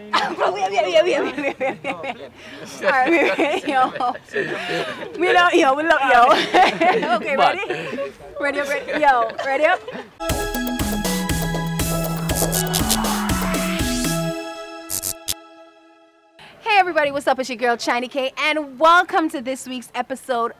Alright, yo. We love yo. Okay, ready? Ready up, yo, ready up? Hey everybody, what's up? It's your girl Chiney K, and welcome to this week's episode of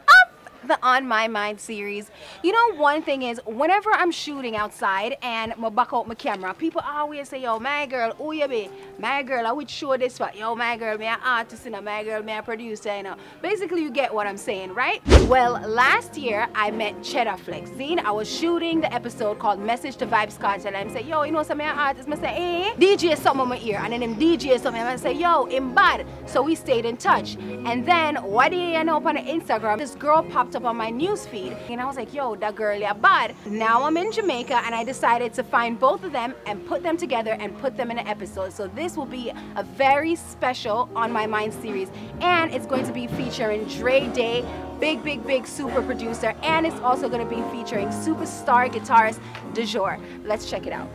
the On My Mind series. You know, one thing is, whenever I'm shooting outside and I back out my camera, people always say, yo, my girl, who you be? My girl, I would show this one. Yo, my girl, me an artist, you know, my girl, me a producer, you know. Basically, you get what I'm saying, right? Well, last year, I met Cheddar Flex. I was shooting the episode called Message to Vibes Cartel, and I say, yo, you know, some of artists, I say, hey, DJ something on my ear, and then them DJ something, I say, yo, I'm bad. So we stayed in touch. And then, what do you know, up on the Instagram, this girl popped up on my news feed, and I was like, yo, that girl, yeah, bad. Now I'm in Jamaica, and I decided to find both of them and put them together and put them in an episode. So this will be a very special On My Mind series, and it's going to be featuring Dre Day, big super producer, and it's also going to be featuring superstar guitarist Du Jour. Let's check it out.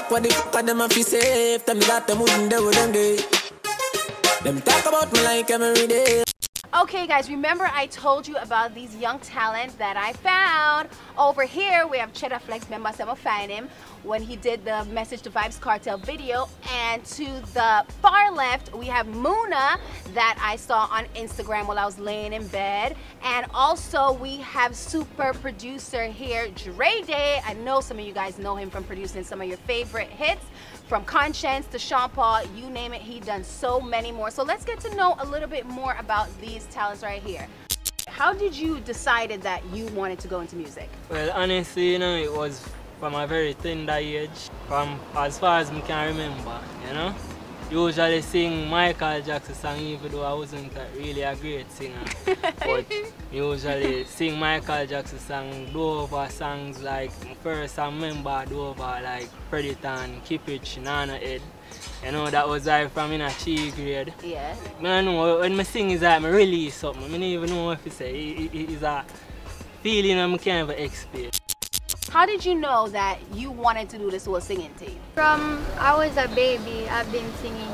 What the fuck them have to say? Tell me that them wouldn't do it. Them talk about me like every day. Okay guys, remember I told you about these young talent that I found. Over here we have Cheddar Flex, remember I find him when he did the Message to Vibes Cartel video, and to the far left we have Muna that I saw on Instagram while I was laying in bed, and also we have super producer here, Dre Day. I know some of you guys know him from producing some of your favorite hits, from Conscience to Sean Paul, you name it, he done so many more. So let's get to know a little bit more about these talents right here. How did you decide that you wanted to go into music? Well, honestly, you know, it was from a very tender age, from as far as I can remember, you know. Usually sing Michael Jackson song even though I wasn't really a great singer. But usually sing Michael Jackson song, do over songs like first I remember do over like Predator and Keep It, Nana Head. You know, that was like from in a Chi grade. Yeah. I know when I sing is like I release something. I don't even know if it's a feeling I can't even explain. How did you know that you wanted to do this whole singing thing? From I was a baby, I've been singing.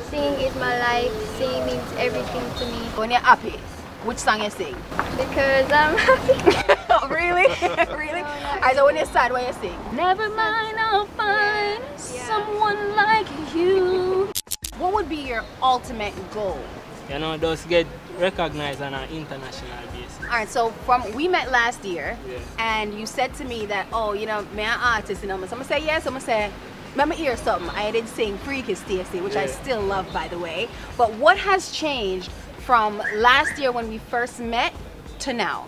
Singing is my life. Singing means everything to me. When you're happy, which song you sing? Because I'm happy. Oh, really? Really? Alright, so when you're sad, what you sing? Never mind, I'll find someone like you. What would be your ultimate goal? You know, just get recognized on an international basis. Alright, so we met last year, and you said to me that, oh, you know, me an artist, you know, so I'm gonna say yes, I'm gonna say, let me hear something. I did sing Freaky Stacy, which I still love, by the way. But what has changed from last year when we first met to now?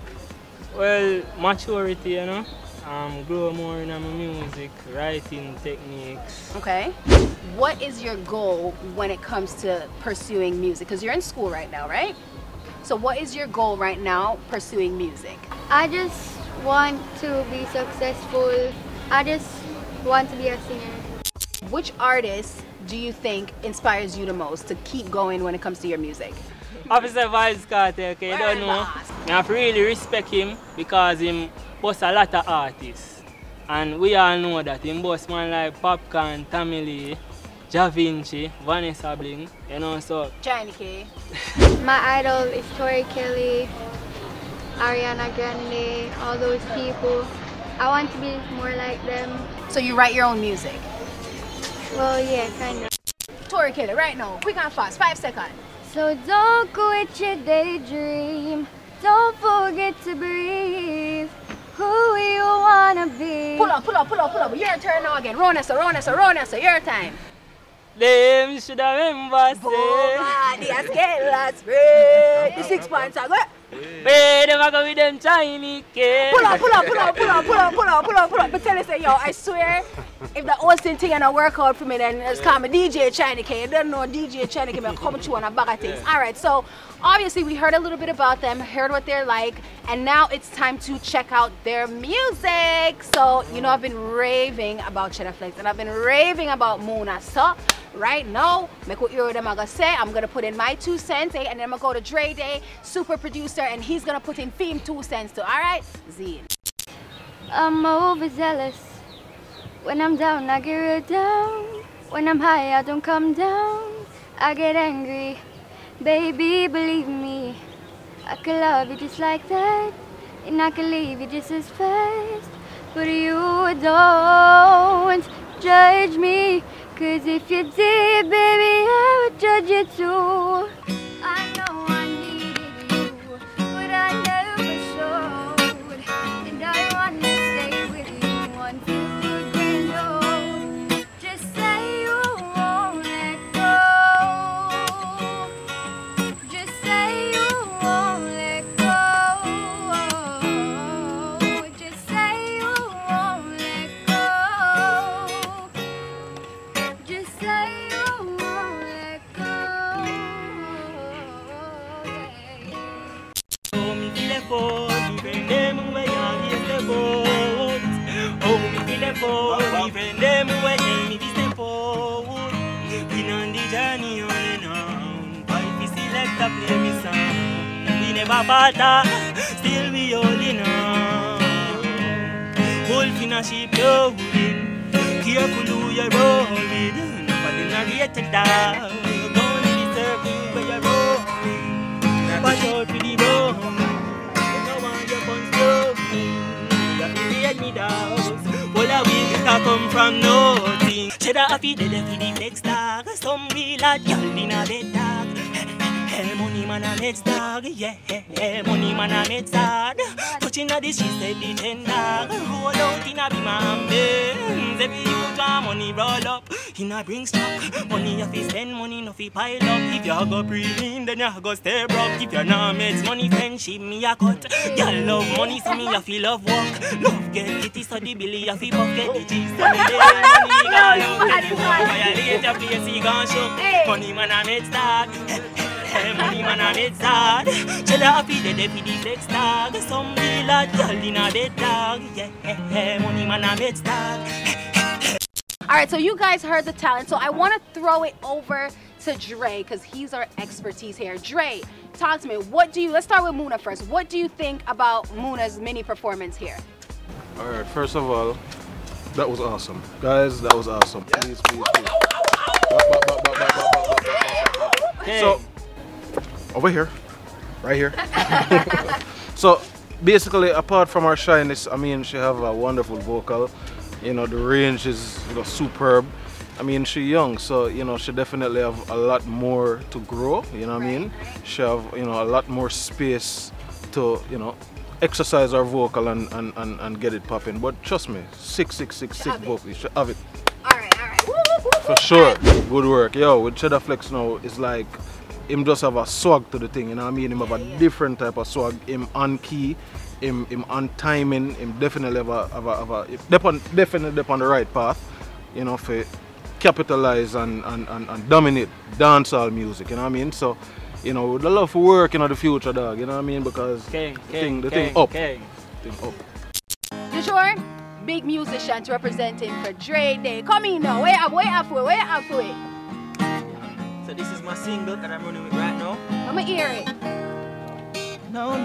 Well, maturity, you know. Grow more in my music, writing techniques. Okay. What is your goal when it comes to pursuing music? Because you're in school right now, right? So what is your goal right now pursuing music? I just want to be successful. I just want to be a singer. Which artist do you think inspires you the most to keep going when it comes to your music? Officer Vibes Cartel, okay, you don't know. I have to really respect him because he boasts a lot of artists. And we all know that he boasts man like Popcorn, Tammy Lee, Ja Vinci, Vanessa Bling, you know, so. Chiney K. My idol is Tori Kelly, Ariana Grande, all those people. I want to be more like them. So you write your own music? Well, yeah, kind of. Tori Kelly, right now, quick and fast, 5 seconds. So don't quit your daydream. Don't forget to breathe. Who you wanna be. Pull up. Your turn now again. Ronessa, your time. Them should have remember say. The 6 points are good. Wait, them go with them Chiney K. Pull up. But tell us, yo, I swear, if the Austin thing ain't work out for me, then it's call me DJ Chiney K. You don't know DJ Chiney K, me come to on a bag of things. Alright, so obviously we heard a little bit about them, heard what they're like, and now it's time to check out their music. So, you know, I've been raving about Cheddar Flex and I've been raving about Muna. So right now, make what you them I gonna say. I'm gonna put in my 2 cents, and then I'm gonna go to Dre Day, super producer, and he's gonna put in Theme 2 cents too. Alright? Z. I'm overzealous. When I'm down, I get real down. When I'm high, I don't come down. I get angry. Baby, believe me, I could love you just like that, and I could leave you just as fast. But you don't judge me, 'cause if you did, baby, I would judge you too. I know I needed you, but I never showed, and I wanna stay with you until we're grand old. Just say you won't let go. Just say you won't let go. Just say you won't let go. Just say you won't let go. Oh, me feel the boat, me friend them where you is the boat. Oh, me feel the boat, me friend them where me is the boat. We on the journey on and on, but if we select a play me song, we never falter, still we holding on. Wolf in a sheep clothing, careful who you roll with. Nobody not get it down, going in the circle where you roll. Watch out for the road. No one your punch broken. You create me doubts. All the way I come from nothing. Cheddar happy dead for the flex dog. Some real hot girl in a bed dog. Hey, money man a meds dog. Yeah, hey, money man a meds dog. Touching at the streets said the 10 dog. Roll out in a be my Benz. Every youth want money roll up. In a bring stock. Money you fi spend, money no fi pile up. If you go pre-in, then you go stay broke. If you're not meds, money friendship me a cut. Y'all love money, so me you fi love work. Love get kitty, so the billy you fi bucket. The G's so me day, money gone out. Then you go violate your place, he gon' show. Money man a meds dog. Hey, money man a meds dog. Cheddar happy dead for the flex dog. Some real hot girl in a bed dog. Yeah, hey, money man a meds dog. Alright, so you guys heard the talent, so I want to throw it over to Dre, because he's our expertise here. Dre, talk to me. Let's start with Muna first. What do you think about Muna's mini performance here? Alright, first of all, that was awesome. Guys, that was awesome. Please, please, please. Hey. So, over here, right here. So, basically, apart from her shyness, I mean, she have a wonderful vocal. You know, the range is superb. I mean, she's young, so, you know, she definitely have a lot more to grow, you know what I mean? She have, you know, a lot more space to, you know, exercise her vocal and get it popping. But trust me, sick vocal, she have it. Alright. For sure, good work. Yo, with Cheddar Flex now, it's like, him just have a swag to the thing, you know what I mean? Him have a different type of swag, him on key. Him on timing, him definitely definitely on the right path, you know, for capitalize and dominate dancehall music, you know what I mean? So, you know, with the love for work, you know, the future, dog, you know what I mean? Because the thing up. You sure? Big musicians representing for Dre Day. Come in now, wait up for it. So this is my single that I'm running with right now. I'ma hear it. No.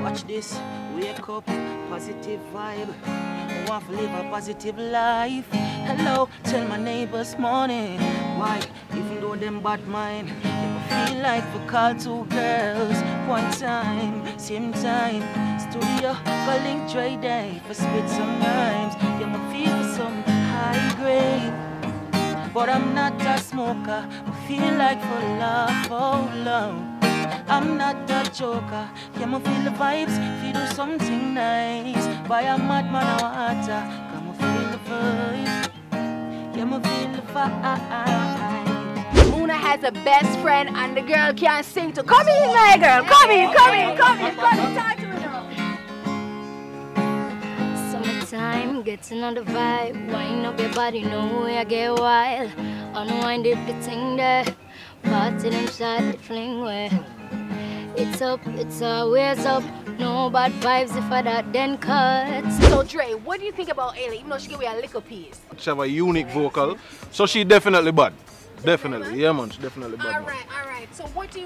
Watch this, wake up, positive vibe. I want to live a positive life. Hello, tell my neighbors morning. Why, even though them bad mind, they feel like we call 2 girls one time, same time. Studio, calling Dre Day for spit some rhymes. You may feel for some high grade, but I'm not a smoker. I feel like for love, oh love. I'm not a joker. Yeah, me feel the vibes. If you do something nice, buy a madman a water. Come feel the vibes. Yeah, me feel the vibe. Muna has a best friend and the girl can't sing to. Come in, my girl. Come in. Talk to me now. Summertime, getting on the vibe. Wind up your body, know I get wild. Unwind if the thing there. Party inside the fling where. It's up, it's always up. No bad vibes if I that then cut. So Dre, what do you think about Ailey? Even though she give me a little piece. She have a unique vocal, so she definitely bad. Definitely, yeah man, she definitely bad. All right. So what do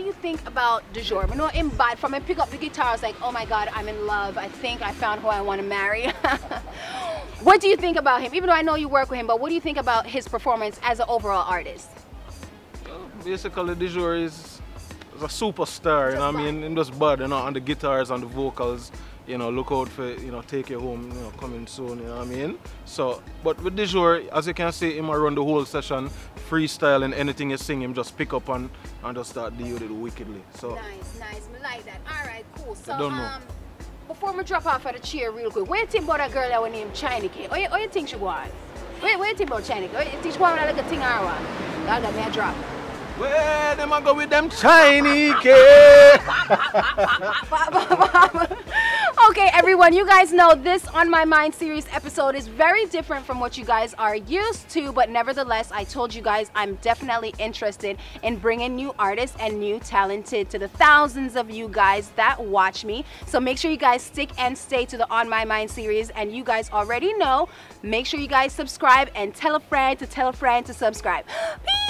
you think about Du Jour? You know, in bad from him pick up the guitar, I was like, oh my God, I'm in love. I think I found who I want to marry. What do you think about him? Even though I know you work with him, but what do you think about his performance as an overall artist? Well, basically, Du Jour is a superstar, you know what I mean? And just bad, you know, on the guitars, on the vocals. You know, look out for, you know, Take You Home, you know, coming soon, you know what I mean? So, but with Du Jour, as you can see, him run the whole session, freestyling, anything you sing, him just pick up and just start deal with it wickedly. So Nice. I like that. All right, cool. So, don't know. before we drop off of the chair real quick, what do you think about that girl that was named Chiney? What you think she want? What do you think about Chiney? What you think she want like a thing or what? Y'all got me a drop. where them a go with them Chiney cake? Okay, everyone, you guys know this On My Mind series episode is very different from what you guys are used to, but nevertheless, I told you guys I'm definitely interested in bringing new artists and new talented to the thousands of you guys that watch me. So make sure you guys stick and stay to the On My Mind series, and you guys already know, make sure you guys subscribe and tell a friend to subscribe. Peace!